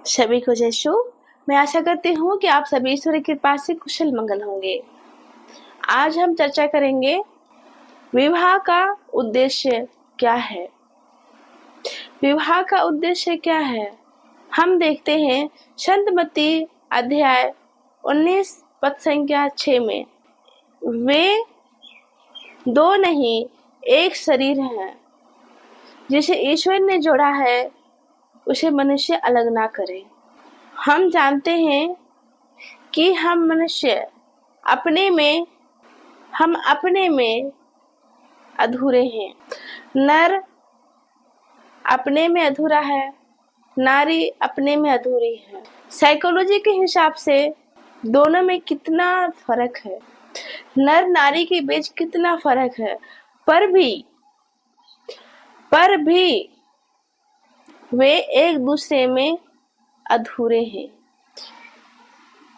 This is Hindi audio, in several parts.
सभी को जय शो। मैं आशा करती हूँ कि आप सभी ईश्वर की कृपा से कुशल मंगल होंगे। आज हम चर्चा करेंगे विवाह का उद्देश्य क्या है। विवाह का उद्देश्य क्या है, हम देखते हैं संत मत्ती अध्याय 19 पद संख्या 6 में, वे दो नहीं एक शरीर हैं, जिसे ईश्वर ने जोड़ा है उसे मनुष्य अलग ना करे। हम जानते हैं कि हम मनुष्य अपने में अधूरे हैं। नर अपने में अधूरा है, नारी अपने में अधूरी है। साइकोलॉजी के हिसाब से दोनों में कितना फर्क है, नर नारी के बीच कितना फर्क है, पर भी वे एक दूसरे में अधूरे हैं।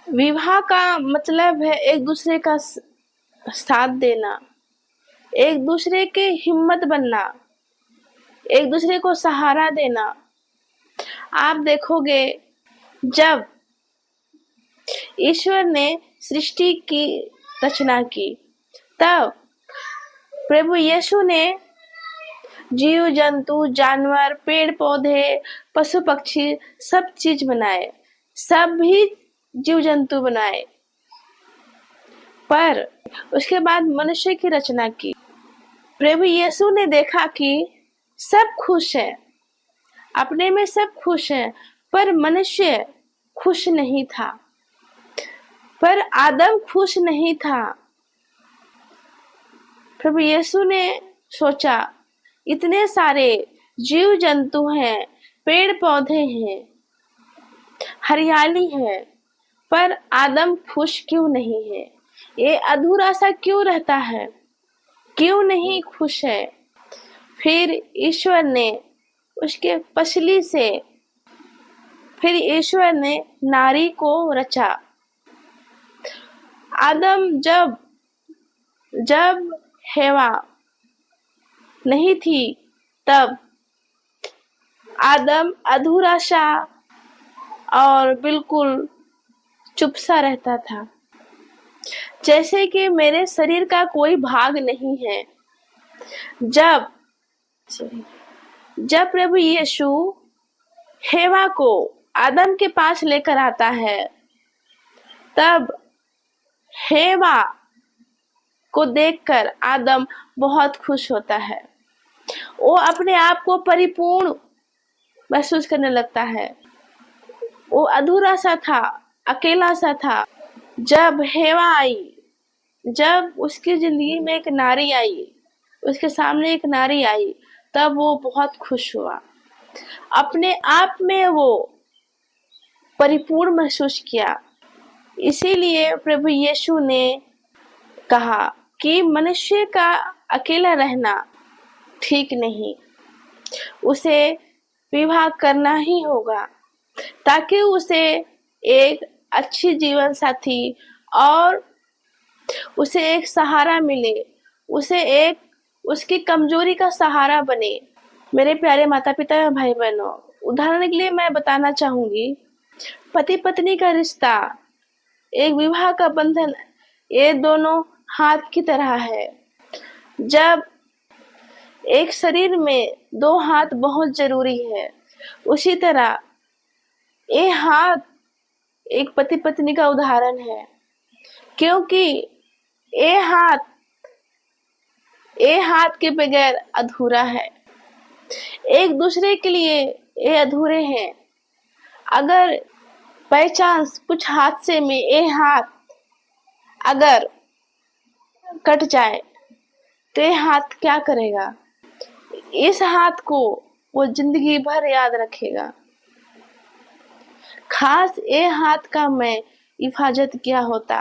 विवाह का मतलब है एक दूसरे का साथ देना, एक दूसरे के हिम्मत बनना, एक दूसरे को सहारा देना। आप देखोगे जब ईश्वर ने सृष्टि की रचना की, तब प्रभु यीशु ने जीव जंतु जानवर पेड़ पौधे पशु पक्षी सब चीज बनाए, सभी जीव जंतु बनाए, पर उसके बाद मनुष्य की रचना की। प्रभु यीशु ने देखा कि सब खुश है, अपने में सब खुश है, पर मनुष्य खुश नहीं था, पर आदम खुश नहीं था। प्रभु यीशु ने सोचा इतने सारे जीव जंतु हैं, पेड़ पौधे हैं, हरियाली है, पर आदम खुश क्यों नहीं है? ये अधूरा सा क्यों रहता है, क्यों नहीं खुश है? फिर ईश्वर ने उसके पसली से नारी को रचा। आदम जब हेवा नहीं थी, तब आदम अधूरा सा और बिल्कुल चुप सा रहता था, जैसे कि मेरे शरीर का कोई भाग नहीं है। जब प्रभु यीशु हेवा को आदम के पास लेकर आता है, तब हेवा को देखकर आदम बहुत खुश होता है। वो अपने आप को परिपूर्ण महसूस करने लगता है। वो अधूरा सा था, अकेला सा था। जब हेवा आई, जब उसकी जिंदगी में एक नारी आई, उसके सामने एक नारी आई, तब वो बहुत खुश हुआ। अपने आप में वो परिपूर्ण महसूस किया। इसीलिए प्रभु यीशु ने कहा कि मनुष्य का अकेला रहना ठीक नहीं, उसे विवाह करना ही होगा, ताकि उसे एक अच्छी जीवन साथी और उसे एक सहारा मिले, उसे एक उसकी कमजोरी का सहारा बने। मेरे प्यारे माता पिता और भाई बहनों, उदाहरण के लिए मैं बताना चाहूंगी, पति पत्नी का रिश्ता, एक विवाह का बंधन, ये दोनों हाथ की तरह है। जब एक शरीर में दो हाथ बहुत जरूरी है, उसी तरह ये हाथ एक पति पत्नी का उदाहरण है, क्योंकि ये हाथ के बगैर अधूरा है। एक दूसरे के लिए ये अधूरे हैं। अगर बाय चांस कुछ हादसे में ये हाथ अगर कट जाए, तो ये हाथ क्या करेगा? इस हाथ को वो जिंदगी भर याद रखेगा। खास ये हाथ का मैं हिफाजत किया होता,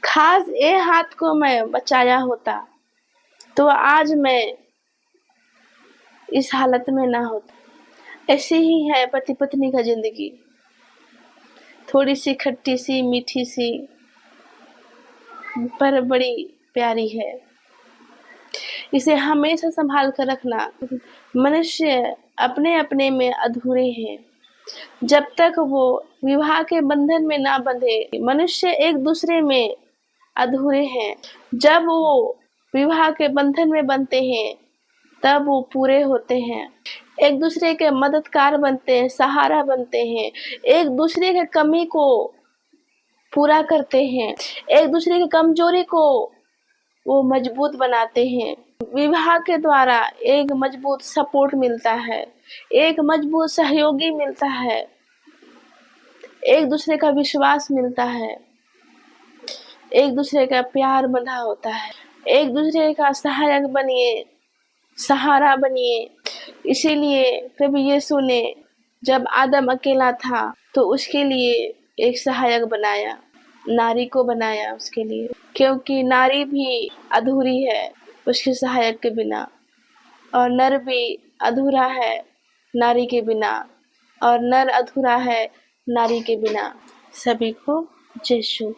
खास ये हाथ को मैं बचाया होता, तो आज मैं इस हालत में ना होता। ऐसे ही है पति पत्नी का जिंदगी, थोड़ी सी खट्टी सी मीठी सी, पर बड़ी प्यारी है। इसे हमेशा संभाल कर रखना। मनुष्य अपने अपने में अधूरे हैं, जब तक वो विवाह के बंधन में ना बंधे, मनुष्य एक दूसरे में अधूरे हैं। जब वो विवाह के बंधन में बनते हैं तब वो पूरे होते हैं। एक दूसरे के मददगार बनते हैं, सहारा बनते हैं, एक दूसरे के कमी को पूरा करते हैं, एक दूसरे की कमजोरी को वो मजबूत बनाते हैं। विवाह के द्वारा एक मजबूत सपोर्ट मिलता है, एक मजबूत सहयोगी मिलता है, एक दूसरे का विश्वास मिलता है, एक दूसरे का प्यार बंधा होता है, एक दूसरे का सहायक बनिए, सहारा बनिए। इसीलिए प्रभु यीशु ने जब आदम अकेला था तो उसके लिए एक सहायक बनाया, नारी को बनाया उसके लिए, क्योंकि नारी भी अधूरी है उसके सहायक के बिना, और नर भी अधूरा है नारी के बिना, और नर अधूरा है नारी के बिना। सभी को जय यीशु।